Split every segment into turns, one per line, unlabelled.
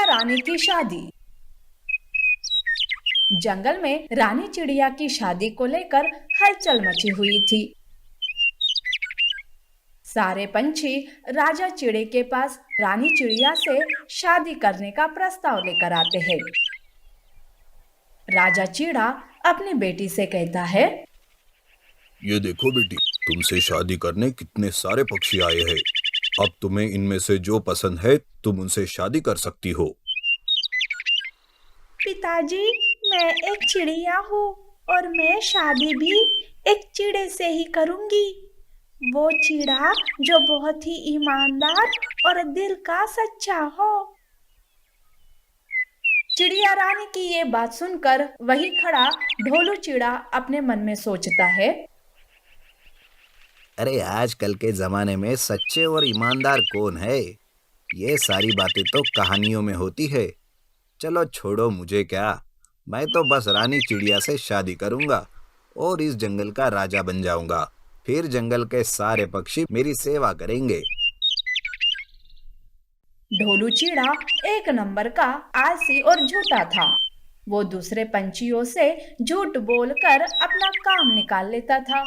चिड़िया रानी की शादी। जंगल में रानी चिड़िया की शादी को लेकर हलचल मची हुई थी। सारे पंछी राजा चिड़े के पास रानी चिड़िया से शादी करने का प्रस्ताव लेकर आते हैं। राजा चिड़ा अपनी बेटी से कहता है,
ये देखो बेटी, तुमसे शादी करने कितने सारे पक्षी आए हैं। अब तुम्हें इनमें से जो पसंद है तुम उनसे शादी कर सकती हो।
पिताजी, मैं एक चिड़िया हूँ और मैं शादी भी एक चिड़े से ही करूंगी। वो चिड़ा जो बहुत ही ईमानदार और दिल का सच्चा हो। चिड़िया रानी की ये बात सुनकर वही खड़ा ढोलू चिड़ा अपने मन में सोचता है,
अरे आजकल के जमाने में सच्चे और ईमानदार कौन है? ये सारी बातें तो कहानियों में होती है। चलो छोड़ो, मुझे क्या, मैं तो बस रानी चिड़िया से शादी करूंगा और इस जंगल का राजा बन जाऊंगा। फिर जंगल के सारे पक्षी मेरी सेवा करेंगे।
ढोलू चिड़ा एक नंबर का आलसी और झूठा था। वो दूसरे पंछियों से झूठ बोलकर अपना काम निकाल लेता था।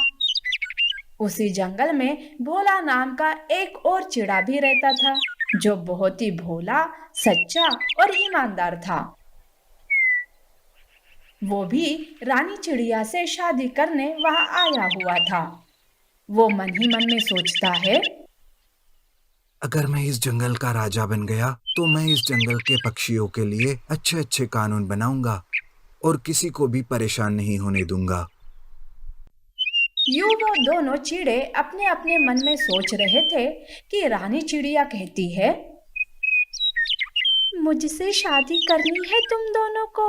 उसी जंगल में भोला नाम का एक और चिड़ा भी रहता था, जो बहुत ही भोला, सच्चा और ईमानदार था। वो भी रानी चिड़िया से शादी करने वहां आया हुआ था। वो मन ही मन में सोचता है,
अगर मैं इस जंगल का राजा बन गया तो मैं इस जंगल के पक्षियों के लिए अच्छे अच्छे कानून बनाऊंगा और किसी को भी परेशान नहीं होने दूंगा।
यूं वो दोनों चिड़े अपने अपने मन में सोच रहे थे कि रानी चिड़िया कहती है, मुझसे शादी करनी है तुम दोनों को।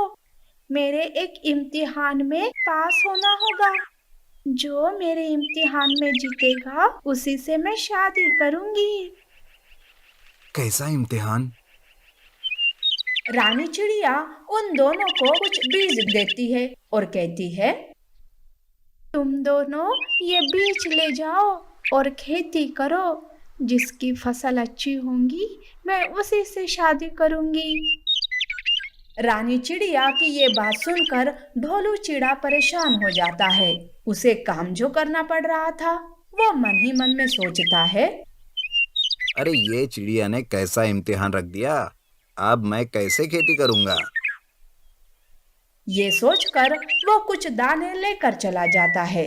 मेरे एक इम्तिहान में पास होना होगा। जो मेरे इम्तिहान में जीतेगा उसी से मैं शादी करूंगी।
कैसा इम्तिहान?
रानी चिड़िया उन दोनों को कुछ बीज देती है और कहती है, तुम दोनों ये बीज ले जाओ और खेती करो। जिसकी फसल अच्छी होंगी मैं उसी से शादी करूंगी। रानी चिड़िया की ये बात सुनकर ढोलू चिड़ा परेशान हो जाता है। उसे काम जो करना पड़ रहा था वो मन ही मन में सोचता है,
अरे ये चिड़िया ने कैसा इम्तिहान रख दिया। अब मैं कैसे खेती करूंगा?
ये सोचकर वो कुछ दाने लेकर चला जाता है।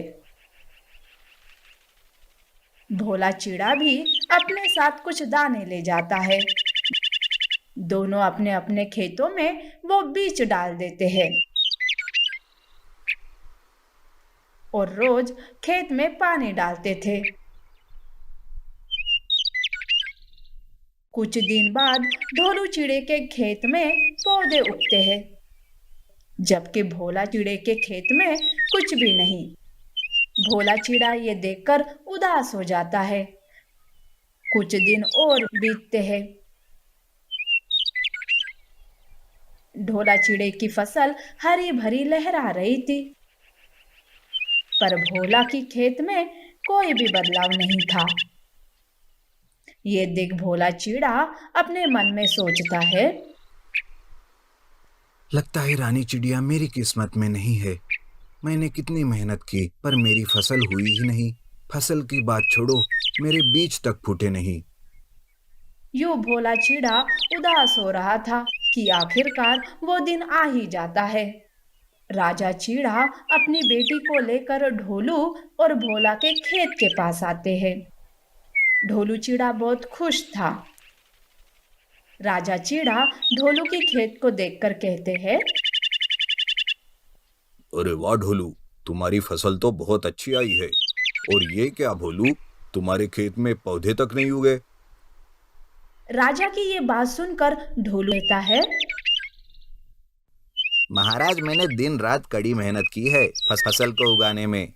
भोला चिड़ा भी अपने साथ कुछ दाने ले जाता है। दोनों अपने अपने खेतों में वो बीज डाल देते हैं और रोज खेत में पानी डालते थे। कुछ दिन बाद ढोलू चिड़े के खेत में पौधे उगते हैं, जबकि भोला चिड़े के खेत में कुछ भी नहीं। भोला चिड़ा ये देखकर उदास हो जाता है। कुछ दिन और बीतते हैं। ढोला चिड़े की फसल हरी भरी लहरा रही थी, पर भोला की खेत में कोई भी बदलाव नहीं था। ये देख भोला चिड़ा अपने मन में सोचता है,
लगता है रानी चिड़िया मेरी किस्मत में नहीं है। मैंने कितनी मेहनत की पर मेरी फसल हुई ही नहीं। फसल की बात छोड़ो, मेरे बीज तक फूटे नहीं।
यूं भोला चिड़ा उदास हो रहा था कि आखिरकार वो दिन आ ही जाता है। राजा चीड़ा अपनी बेटी को लेकर ढोलू और भोला के खेत के पास आते हैं। ढोलू चिड़ा बहुत खुश था। राजा चीड़ा ढोलू के खेत को देखकर कहते हैं,
अरे वाह ढोलू, तुम्हारी फसल तो बहुत अच्छी आई है। और ये क्या भोलू, तुम्हारे खेत में पौधे तक नहीं उगे।
राजा की ये बात सुनकर ढोलू कहता है,
महाराज, मैंने दिन रात कड़ी मेहनत की है फसल को उगाने में।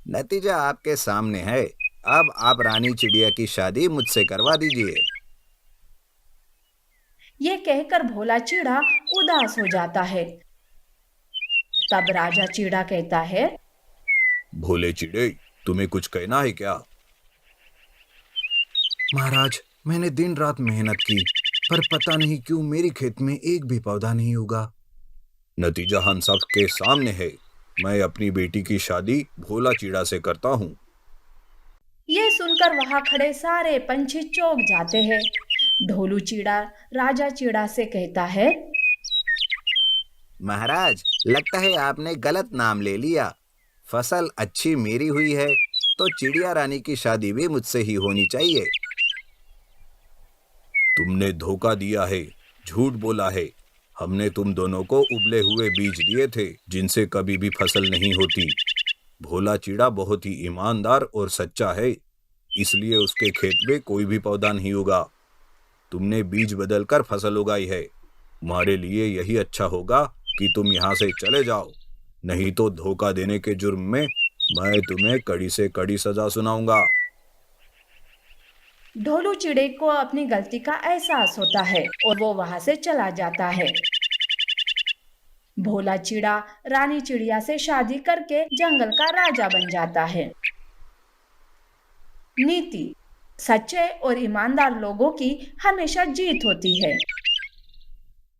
नतीजा आपके सामने है। अब आप रानी चिड़िया की शादी मुझसे करवा दीजिए।
ये कहकर भोला चिड़ा उदास हो जाता है। तब राजा चिड़ा कहता है,
भोले चिड़े, तुम्हें कुछ कहना है क्या।
महाराज, मैंने दिन रात मेहनत की
पर पता नहीं क्यों मेरी खेत में एक भी पौधा नहीं उगा। नतीजा हम सब के सामने है। मैं अपनी बेटी की शादी भोला चिड़ा से करता हूँ।
ये सुनकर वहां खड़े सारे पंछी चौंक जाते हैं। ढोलू चिड़ा राजा चिड़ा से कहता है,
महाराज, लगता है आपने गलत नाम ले लिया। फसल अच्छी मेरी हुई है तो चिड़िया रानी की शादी भी मुझसे ही होनी चाहिए।
तुमने धोखा दिया है, झूठ बोला है। हमने तुम दोनों को उबले हुए बीज दिए थे जिनसे कभी भी फसल नहीं होती। भोला चिड़ा बहुत ही ईमानदार और सच्चा है, इसलिए उसके खेत में कोई भी पौधा नहीं उगा। तुमने बीज बदलकर फसल उगाई है। तुम्हारे लिए यही अच्छा होगा कि तुम यहाँ से चले जाओ, नहीं तो धोखा देने के जुर्म में मैं तुम्हें कड़ी से कड़ी सजा सुनाऊंगा।
ढोलू चिड़े को अपनी गलती का एहसास होता है और वो वहां से चला जाता है। भोला चिड़ा रानी चिड़िया से शादी करके जंगल का राजा बन जाता है। नीति: सच्चे और ईमानदार लोगों की हमेशा जीत होती है।